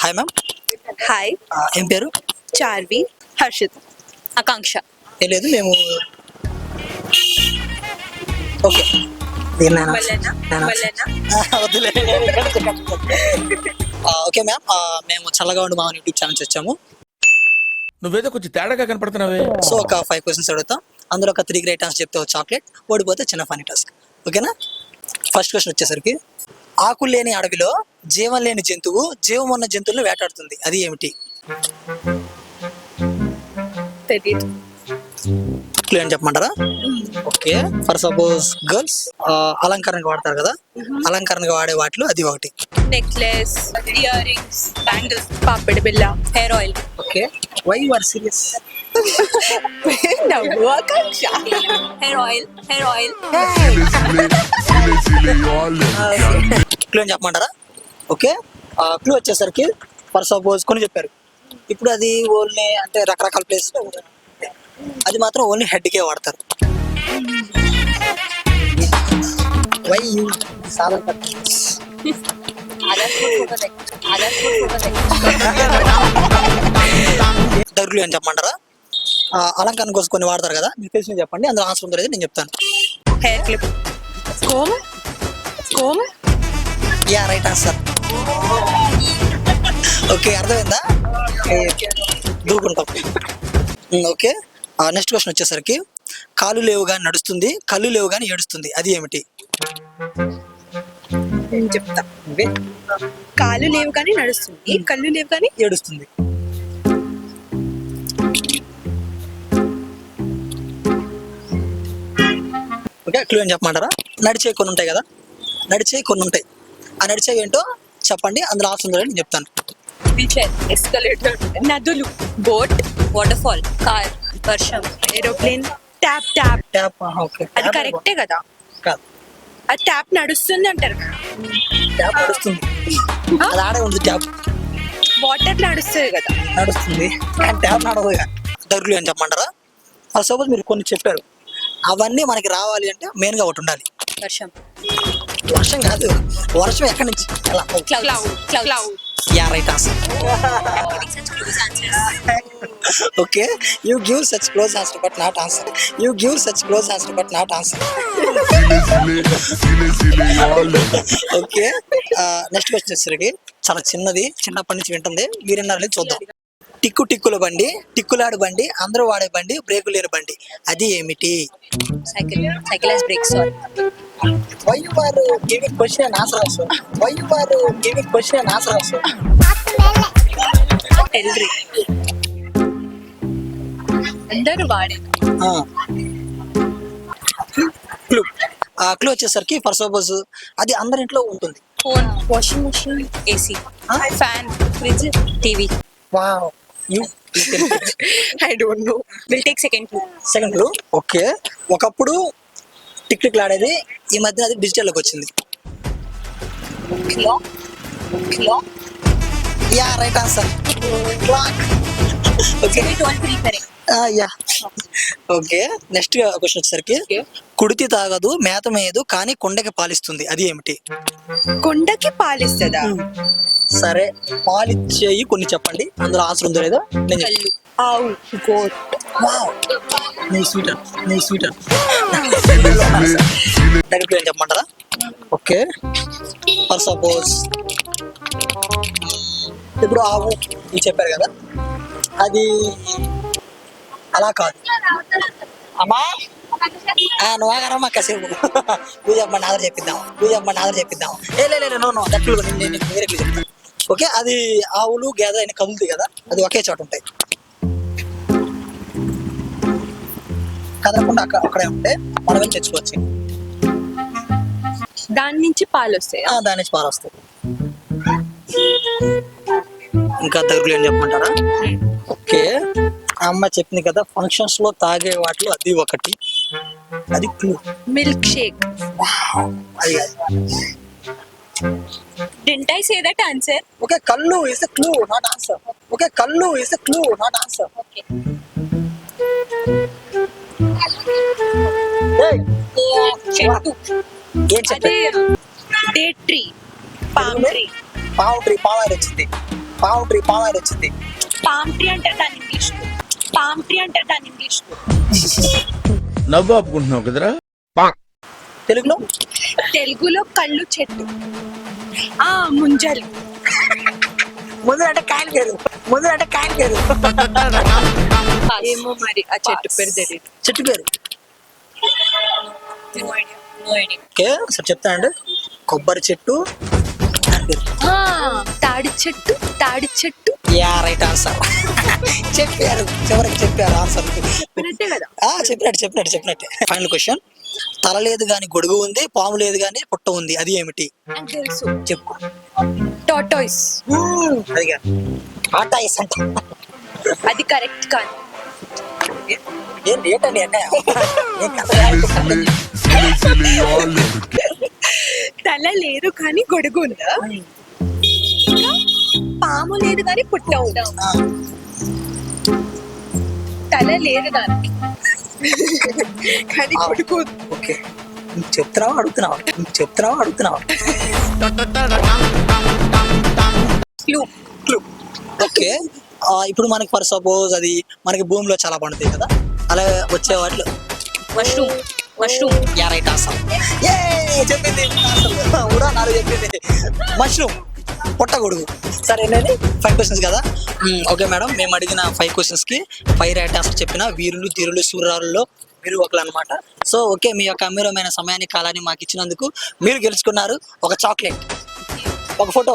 Hi ma'am. Hi. ఏం పేరు? చార్వి. హర్షిత్. ఆకాంక్ష. ఏం లేదు మేము ఓకే ఓకే మ్యామ్, మేము చల్లగా ఉండి మా యూట్యూబ్ ఛానల్ వచ్చాము. నువ్వేదో కొంచెం తేడాగా కనపడుతున్నావే. సో ఒక 5 క్వశ్చన్స్ అడుగుతాం, అందులో ఒక 3 గ్రేట్ ఆన్సర్ చెప్తే చాక్లెట్, ఓడిపోతే చిన్న ఫనీ టాస్క్. ఓకేనా? ఫస్ట్ క్వశ్చన్ వచ్చేసరికి, ఆకులు లేని అడవిలో జీవం లేని జంతువు జీవం ఉన్న జంతువులను వేటాడుతుంది, అది ఏమిటి? తెలీదు. క్లియర్ అని చెప్పమంటారా? ఓకే, ఫర్ సపోజ్ గర్ల్స్ అలంకరణకు వాడతారు కదా, అలంకరణకు వాడే వాటిలో అది ఒకటి. నెక్లెస్, ఇయర్ రింగ్స్, బ్యాంగిల్స్, పాపిడి బిల్ల, hair oil. Okay, why you are serious? నవ్వు Akanksha. Hair oil, hair oil. Clue అని చెప్పమంటారా? ఓకే, క్లూ వచ్చేసరికి ఫర్ సపోజ్ కొన్ని చెప్పారు, ఇప్పుడు అది ఓన్లీ అంటే రకరకాల ప్లేస్, అది మాత్రం ఓన్లీ హెడ్కే వాడతారు. వై యూ దగ్గరలు అని చెప్పమంటారా? అలంకరణ కోసం కొన్ని వాడతారు కదా, మీకు తెలిసిన చెప్పండి, అందులో ఆన్సర్ ఉందో లేదో నేను చెప్తాను. Hair clip. Comb. Comb. Yeah, right answer. Okay, అర్థమైందా? దూకుంటాం. ఓకే, నెక్స్ట్ క్వశ్చన్ వచ్చేసరికి, కాలు లేవు కానీ నడుస్తుంది, కళ్ళు లేవు కానీ ఏడుస్తుంది, అది ఏమిటి? నేను చెప్తా. కాలు లేవు కానీ నడుస్తుంది, కళ్ళు లేవు కానీ ఏడుస్తుంది. ఓకే, క్లూ అని చెప్పమంటారా? నడిచే కొన్ని ఉంటాయి కదా, నడిచే కొన్ని ఉంటాయి, ఆ నడిచే ఏంటో చెప్పండి, అందులో ఆప్షన్ ఉందో నేను చెప్తాను. వీల్చైర్, ఎస్కలేటర్, నదులు, బోట్, వాటర్ ఫాల్, కార్, వర్షం, aeroplane, tap. Tap. Tap. Okay, అది కరెక్టే కదా? కాదు, అది ట్యాప్ నడుస్తుంది అంటారు. ట్యాప్ నడుస్తుంది, అది ఆడే ఉంది. ట్యాప్ వాటర్ నడుస్తుంది కదా? నడుస్తుంది, కానీ ట్యాప్ నడవదు. దగ్గరలు అని చెప్పమంటారా? సపోజ్ మీరు కొన్ని చెప్పారు, అవన్నీ మనకి రావాలి అంటే మెయిన్గా ఒకటి ఉండాలి. వర్షం. వర్షం కాదు, వర్షం ఎక్కడి నుంచి ఎలా? Cloud. Yeah, right answer. Okay, you give such close answer but not answer. You give such close answer but not answer. Okay, next question వచ్చేసరికి చాలా చిన్నది, చిన్నప్పటి నుంచి వింటుంది, మీరేనారని చూద్దాం. టిక్కు టిక్కుల బండి, టిక్కులాడు బండి, అందరూ వాడే బండి, బ్రేకు లేని బండి, అది ఏమిటి? Cycle. Cycle has brakes on. Why you are giving question and answer also? Why you are giving question and answer also? ఎల్రి. అందరూ వాడే. క్లూ. క్లూ వచ్చేసరికి ఫర్ సపోజ్ అది అందరి ఇంట్లో ఉంటుంది. Phone, washing machine, AC, fan, fridge, TV. Wow, you. I don't know. We'll take second clue. Second clue. Okay, ఒకప్పుడు tick tick లాడేది, ఈ మధ్య అది డిజిటల్లోకి వచ్చింది. Clock. Yeah, right answer. Clock. Okay, 2 3 correct. Yeah. Okay, next question వచ్చేసరికి, కుడితి తాగదు, మేత మేయదు, కానీ కొండకి పాలిస్తుంది, అది ఏమిటి? కొండకి పాలిస్తుందా? సరే, పాలిచ్చేయి కొన్ని చెప్పండి, అందులో ఆన్సర్ ఉందో లేదో నేను చెప్తాను. కళ్ళు, ఆవు, గోట్. వావ్, నీ స్వీటర్. డైరెక్ట్ ఏం చెప్పమంటారా? ఓకే, ఫర్ సపోజ్ ఇప్పుడు ఆవు ఇది చెప్పారు కదా, అది అలా కాదు. అమ్మా నువ్వు ఆగారమ్మా కాసేపు, నువ్వు చెప్పండి ఆధార్ చెప్పిద్దాం. నో దట్లు నేను వేరే చెప్తాను. ఓకే, అది ఆవులు గేదె అయినా కదులుతాయి కదా, అది ఒకే చోట ఉంటాయి, కదలకుండా అక్కడే ఉంటే మనం ఏం తెచ్చుకోవచ్చు. దాని నుంచి పాలు వస్తాయి. దాని నుంచి పాలు వస్తాయి. ఇంకా దగ్గరలో ఏం చెప్పమంటారా? ఓకే, అమ్మ చెప్పింది కదా, ఫంక్షన్స్ లో తాగే వాటిలో అది ఒకటి, అది clue. Milk shake. Didn't I say that answer? Okay, కళ్ళు is the clue not answer. Okay. చెట్టు. ఏం చెప్పారు? Date tree, palm tree. Palm tree, palm వచ్చింది. పామ్ ట్రీ పామ్ ఆయిల్ వచ్చింది. పామ్ ట్రీ అంటారు దాని ఇంగ్లీష్ లో. పామ్ ట్రీ అంటారు దాని ఇంగ్లీష్ లో. నవ్వు ఆపుకుంటున్నావు కదరా. తెలుగులో తెలుగులో కళ్ళు చెట్టు. ముంజలు. ముందు అంటే కాయలు పేరు. ఏమో మరి ఆ చెట్టు పేరు తెలియదు. చెట్టు పేరు ఓకే సార్ చెప్తానండి. కొబ్బరి చెట్టు దాని పేరు. తాడి చెట్టు. తాడి చెట్టు. Yeah right answer. చెప్పారు చివరికి చెప్పారు ఆన్సర్. కరెక్టే కదా. చెప్పినట్టే. Final question. తల లేదు గాని గొడుగు ఉంది, పాము లేదు గాని పుట్ట ఉంది, అది ఏమిటి? నాకు తెలుసు. చెప్పు. టాటాయిస్. అదిగా టాటాయిస్ అంట. అది కరెక్ట్ కాదు. ఏం ఏంటండి అన్న తల లేదు కానీ గొడుగు ఉందా, ఇంకా పాము లేదు కానీ పుట్ట ఉందా. తల లేదు దానికి కానీ గొడుగు ఉంది. ఓకే చెప్తున్నావా అడుగుతున్నావా? క్లూ. ఓకే ఇప్పుడు మనకి ఫర్ సపోజ్ అది మనకి భూమిలో చాలా పండుతాయి కదా, అలా వచ్చే వాటిలో మష్రూమ్. Yeah right answer. చెప్పింది కూడా నాకు చెప్పింది మష్రూమ్ పుట్టగొడుగు. సరే ఏంటండి 5 క్వశ్చన్స్ కదా. ఓకే మేడం, మేము అడిగిన 5 క్వశ్చన్స్ కి 5 రైట్ ఆన్సర్ చెప్పిన వీరులు ధీరులు సూర్యాలలో మీరు ఒకరు అనమాట. సో ఓకే, మీ యొక్క అమూల్యమైన సమయాన్ని కాలాన్ని మాకు ఇచ్చినందుకు మీరు గెలుచుకున్నారు ఒక చాక్లెట్, ఒక ఫోటో.